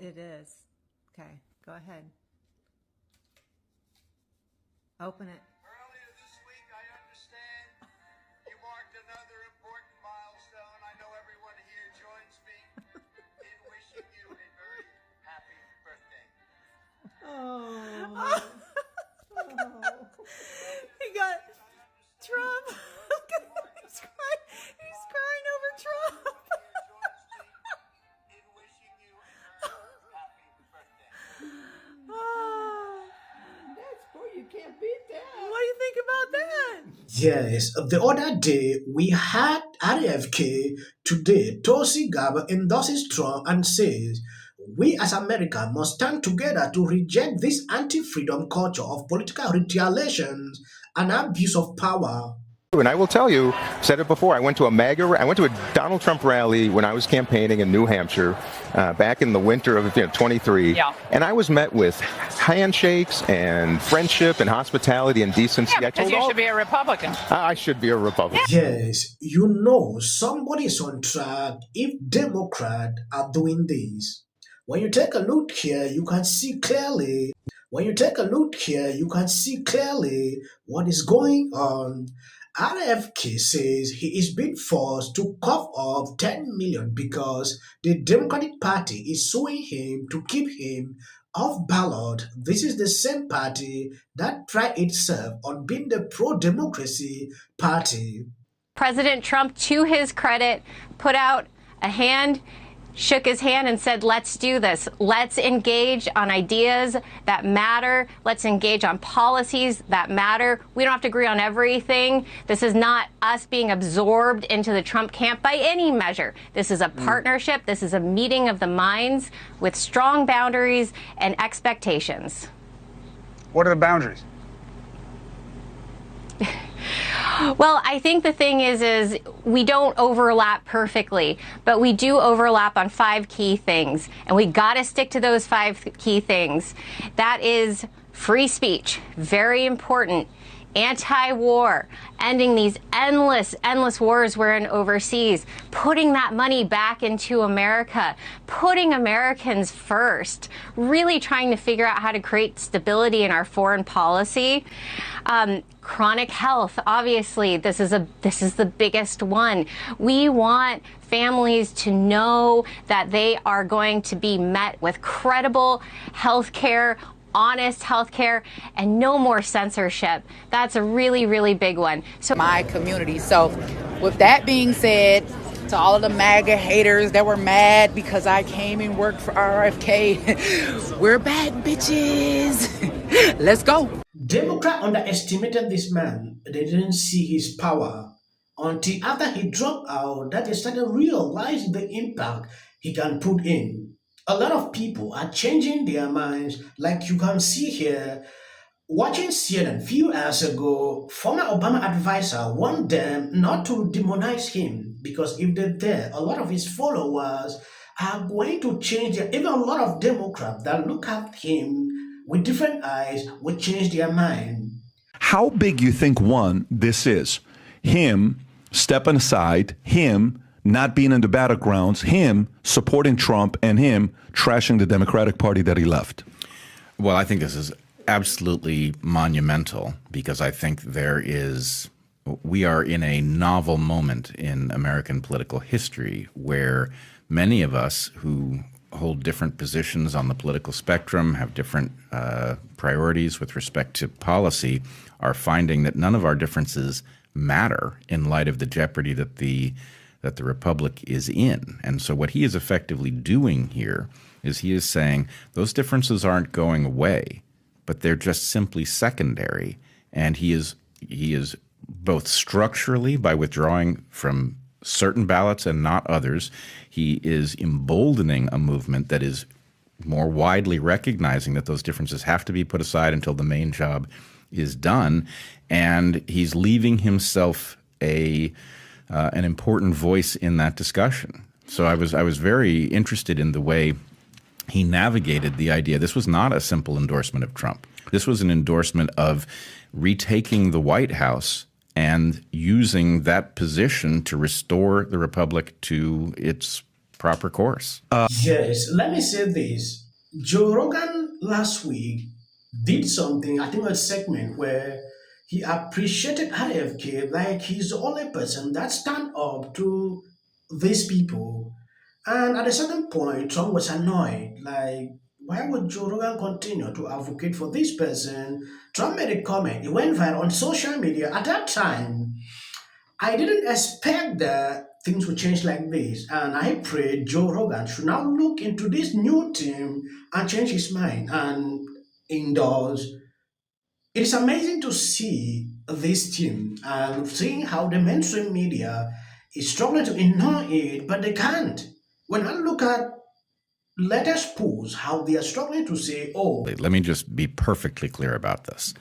It is. Okay, go ahead. Open it. Earlier this week, I understand you marked another important milestone. I know everyone here joins me in wishing you a very happy birthday. Oh. He got Trump. He's crying over Trump. In wishing you a very happy birthday. Oh. That's cool. You can't beat that. What do you think about that? Yes, the other day we had RFK. Today, Tulsi Gabbard endorses Trump and says, we as America must stand together to reject this anti-freedom culture of political retaliations and abuse of power. And I will tell you, said it before, I went to a Donald Trump rally when I was campaigning in New Hampshire back in the winter of 23. Yeah. And I was met with handshakes and friendship and hospitality and decency. Yeah, because you should be a Republican. I should be a Republican. Yes, you know somebody is on track if Democrats are doing this. When you take a look here, you can see clearly. What is going on. RFK says he is being forced to cough up 10 million because the Democratic Party is suing him to keep him off ballot. This is the same party that pride itself on being the pro-democracy party. President Trump, to his credit, put out a hand, shook his hand and said, let's do this. Let's engage on ideas that matter. Let's engage on policies that matter. We don't have to agree on everything. This is not us being absorbed into the Trump camp by any measure. This is a partnership. This is a meeting of the minds with strong boundaries and expectations. What are the boundaries? Well, I think the thing is we don't overlap perfectly, but we do overlap on 5 key things, and we got to stick to those 5 key things. That is free speech, very important. Anti-war, ending these endless wars we're in overseas, putting that money back into America, putting Americans first, really trying to figure out how to create stability in our foreign policy. Chronic health, obviously, this is the biggest one. We want families to know that they are going to be met with credible health care, honest healthcare, and no more censorship. That's a really, really big one. So My community. So with that being said, to all of the MAGA haters that were mad because I came and worked for RFK, we're back, bitches. Let's go. Democrats underestimated this man. They didn't see his power until after he dropped out that they started realizing the impact he can put in. A lot of people are changing their minds, like you can see here. Watching CNN a few hours ago, former Obama advisor warned them not to demonize him because if they're there, a lot of his followers are going to change their, even a lot of Democrats that look at him with different eyes will change their mind. How big you think, one, this is? Him stepping aside, him not being in the battlegrounds, him supporting Trump, and him trashing the Democratic Party that he left? Well, I think this is absolutely monumental because I think we are in a novel moment in American political history where many of us who hold different positions on the political spectrum, have different priorities with respect to policy, are finding that none of our differences matter in light of the jeopardy that the republic is in. And so what he is effectively doing here is he is saying those differences aren't going away, but they're just simply secondary. And he is both structurally, by withdrawing from certain ballots and not others, he is emboldening a movement that is more widely recognizing that those differences have to be put aside until the main job is done. And he's leaving himself an important voice in that discussion. So I was very interested in the way he navigated the idea. This was not a simple endorsement of Trump. This was an endorsement of retaking the White House and using that position to restore the republic to its proper course. Yes, let me say this. Joe Rogan last week did something, I think a segment where he appreciated RFK like he's the only person that stand up to these people. And at a certain point, Trump was annoyed. Like, why would Joe Rogan continue to advocate for this person? Trump made a comment. It went viral on social media. At that time, I didn't expect that things would change like this. And I pray Joe Rogan should now look into this new team and change his mind and endorse. It is amazing to see this team and seeing how the mainstream media is struggling to ignore it, but they can't. When I look at latest polls, how they are struggling to say, oh, Let me just be perfectly clear about this.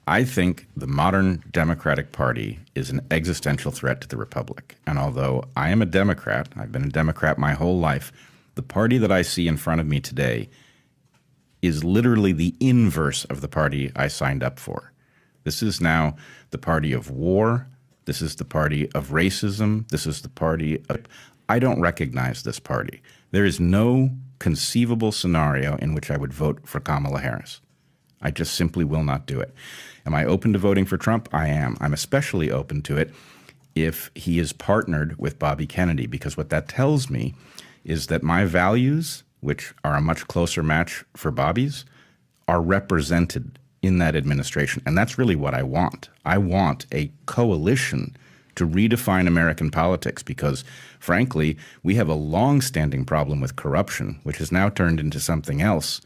I think the modern Democratic Party is an existential threat to the Republic. And although I am a Democrat, I've been a Democrat my whole life, the party that I see in front of me today is literally the inverse of the party I signed up for. This is now the party of war. This is the party of racism. This is the party of... I don't recognize this party. There is no conceivable scenario in which I would vote for Kamala Harris. I just simply will not do it. Am I open to voting for Trump? I am. I'm especially open to it if he is partnered with Bobby Kennedy, because what that tells me is that my values, which are a much closer match for Bobby's, are represented in that administration. And that's really what I want. I want a coalition to redefine American politics because, frankly, we have a long-standing problem with corruption, which has now turned into something else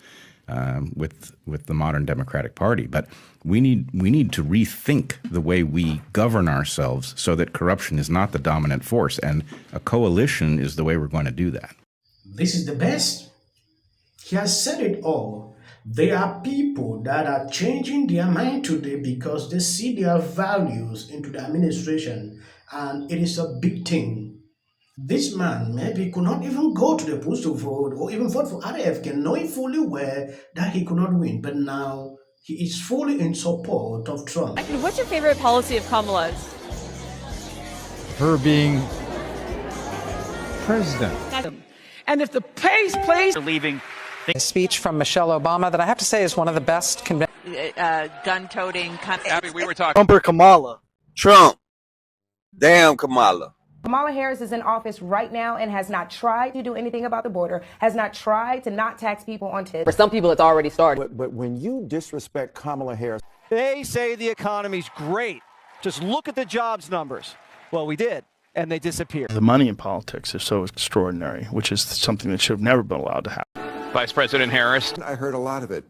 with the modern Democratic Party. But we need to rethink the way we govern ourselves so that corruption is not the dominant force, and a coalition is the way we're going to do that. this is the best. He has said it all. There are people that are changing their mind today because they see their values into the administration, and it is a big thing. This man maybe could not even go to the polls to vote or even vote for RFK, knowing fully well that he could not win. But now he is fully in support of Trump. What's your favorite policy of Kamala's? Her being president. And if the pace plays Leaving. A speech from Michelle Obama that I have to say is one of the best Gun-toting kind Abby, we were talking. Bumper Kamala. Trump. Damn Kamala. Kamala Harris is in office right now and has not tried to do anything about the border, has not tried to not tax people on tips. For some people, it's already started. But when you disrespect Kamala Harris, They say the economy's great. Just look at the jobs numbers. Well, we did, and they disappeared. The money in politics is so extraordinary, which is something that should have never been allowed to happen. Vice President Harris. I heard a lot of it.